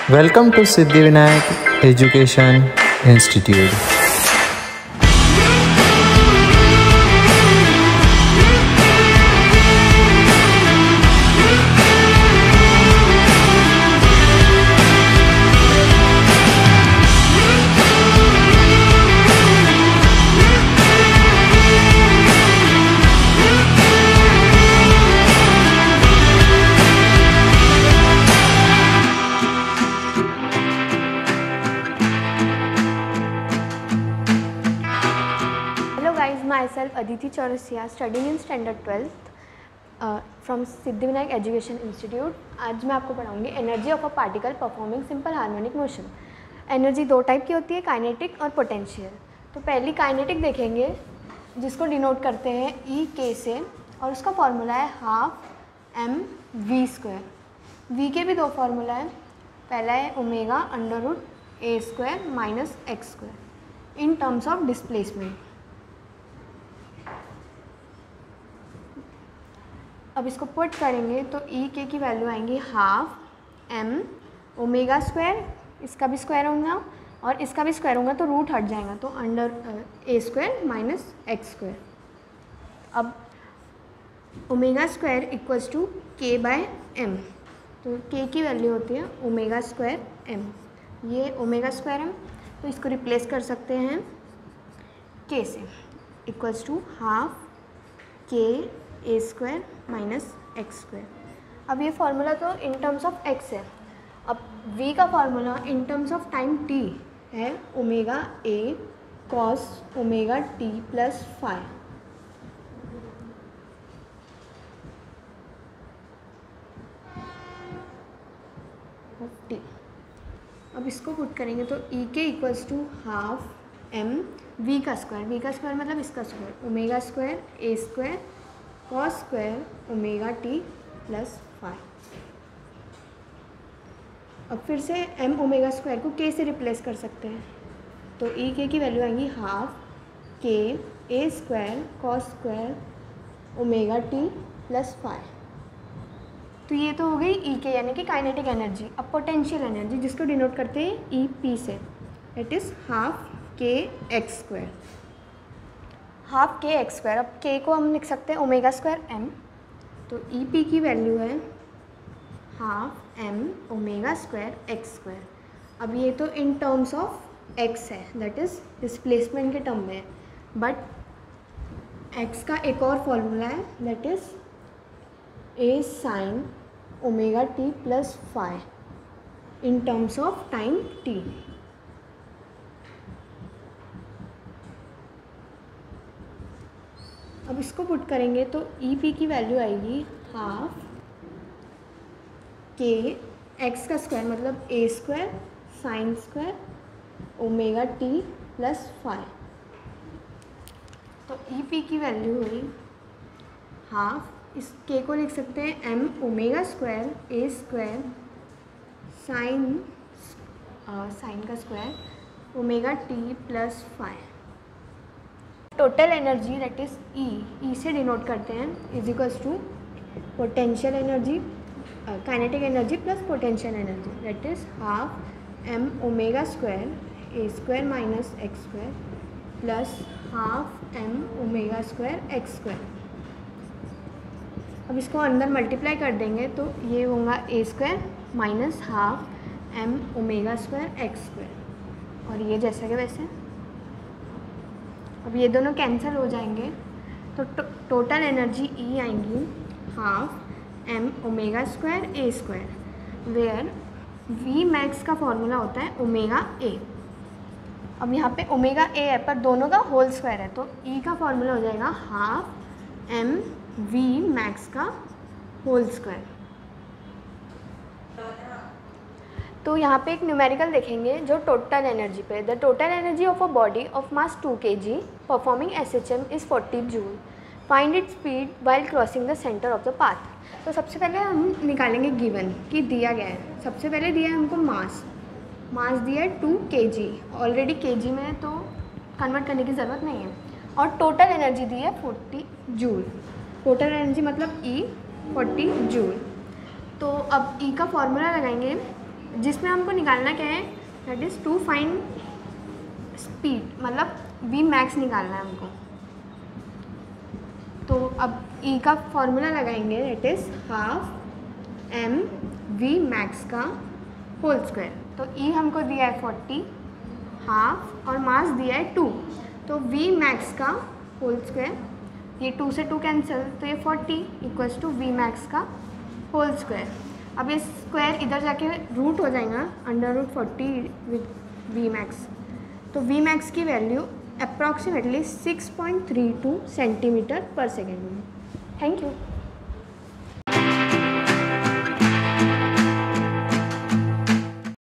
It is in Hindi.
Welcome to Siddhivinayak Education Institute. Myself Aditi Chaurasia, studying in standard 12th from Siddhivinayak education institute. आज मैं आपको पढ़ाऊंगी energy of a particle performing simple harmonic motion. Energy दो टाइप की होती है, काइनेटिक और पोटेंशियल। तो पहली काइनेटिक देखेंगे जिसको डिनोट करते हैं ई के से, और उसका फॉर्मूला है half M V square. V के भी दो फार्मूला है, पहला है omega under root A square minus X square in terms of displacement. अब इसको पुट करेंगे तो ई के की वैल्यू आएंगी हाफ एम ओमेगा स्क्वायर, इसका भी स्क्वायर होगा और इसका भी स्क्वायर होगा तो रूट हट जाएगा, तो अंडर ए स्क्वायर माइनस एक्स स्क्वायर। अब ओमेगा स्क्वायर इक्वल्स टू के बाय एम, तो के की वैल्यू होती है ओमेगा स्क्वायर एम। ये ओमेगा स्क्वायर एम, तो इसको रिप्लेस कर सकते हैं के से, equals to half K A square minus X square. अब ये फार्मूला तो इन टर्म्स ऑफ एक्स है। अब v का formula in terms of time t है omega a cos omega T plus five. अब इसको पुट करेंगे तो ई के equals to half M v का स्क्वायर मतलब इसका स्क्वायर ओमेगा स्क्वायर ए square cos square omega T plus five. अब फिर से एम ओमेगा स्क्वायर को के से रिप्लेस कर सकते हैं, तो ई के की वैल्यू आएंगी half K A square cos square omega T plus five. तो ये तो हो गई ई के यानी कि काइनेटिक एनर्जी। अब पोटेंशियल एनर्जी जिसको डिनोट करते हैं ई पी से, इट इज़ हाफ के एक्स स्क्वायर। हाफ के एक्स स्क्वायर, अब के को हम लिख सकते हैं ओमेगा स्क्वायर एम, तो ई पी की वैल्यू है half M omega square X square. अब ये तो इन टर्म्स ऑफ एक्स है, दैट इज़ डिस्प्लेसमेंट के टर्म में है, बट एक्स का एक और फॉर्मूला है that is A sine omega T plus five in terms of time T. अब इसको पुट करेंगे तो ई पी की वैल्यू आएगी हाफ के एक्स का स्क्वायर मतलब A square sine square omega T plus five. तो ई पी की वैल्यू हुई हाफ, इस के को लिख सकते हैं एम ओमेगा स्क्वायर ए स्क्वायर साइन का square omega T plus five. Total energy that is E से डिनोट करते हैं is equals to potential energy kinetic energy plus potential energy that is half M omega square A square minus X square plus half M omega square X square. अब इसको अंदर मल्टीप्लाई कर देंगे तो ये होगा A square minus half M omega square X square, और ये जैसा कि वैसे। अब ये दोनों कैंसिल हो जाएंगे तो टोटल एनर्जी ई आएंगी half M omega square A square, where V max का फॉर्मूला होता है ओमेगा ए। अब यहाँ पे ओमेगा ए है पर दोनों का होल स्क्वायर है, तो ई का फॉर्मूला हो जाएगा हाफ एम वी मैक्स का होल स्क्वायर। तो यहाँ पे एक न्यूमेरिकल देखेंगे जो टोटल एनर्जी पे, the total energy of a body of mass 2 kg performing SHM is 40 joule, find it speed while crossing the centre of the path. तो सबसे पहले हम निकालेंगे गिवन कि दिया गया है। सबसे पहले दिया है हमको मास दिया है 2 kg, ऑलरेडी kg में है तो कन्वर्ट करने की ज़रूरत नहीं है, और टोटल एनर्जी दी है 40 जूल। टोटल एनर्जी मतलब E 40 जूल। तो अब E का फॉर्मूला लगाएंगे जिसमें हमको निकालना क्या है, that is to find speed, मतलब वी मैक्स निकालना है हमको। तो अब ई का फॉर्मूला लगाएंगे, that is half M V max का होल स्क्वायर। तो ई हमको दिया है 40, हाफ और मास दिया है 2, तो वी मैक्स का होल स्क्वायर, ये 2 से 2 कैंसिल, तो ये 40 इक्वल्स टू वी मैक्स का होल स्क्वायर। अब ये स्क्वायर इधर जाके रूट हो जाएगा, √40 विद वी मैक्स। तो वी मैक्स की वैल्यू अप्रॉक्सीमेटली 6.32 सेंटीमीटर पर सेकेंड में। Thank you.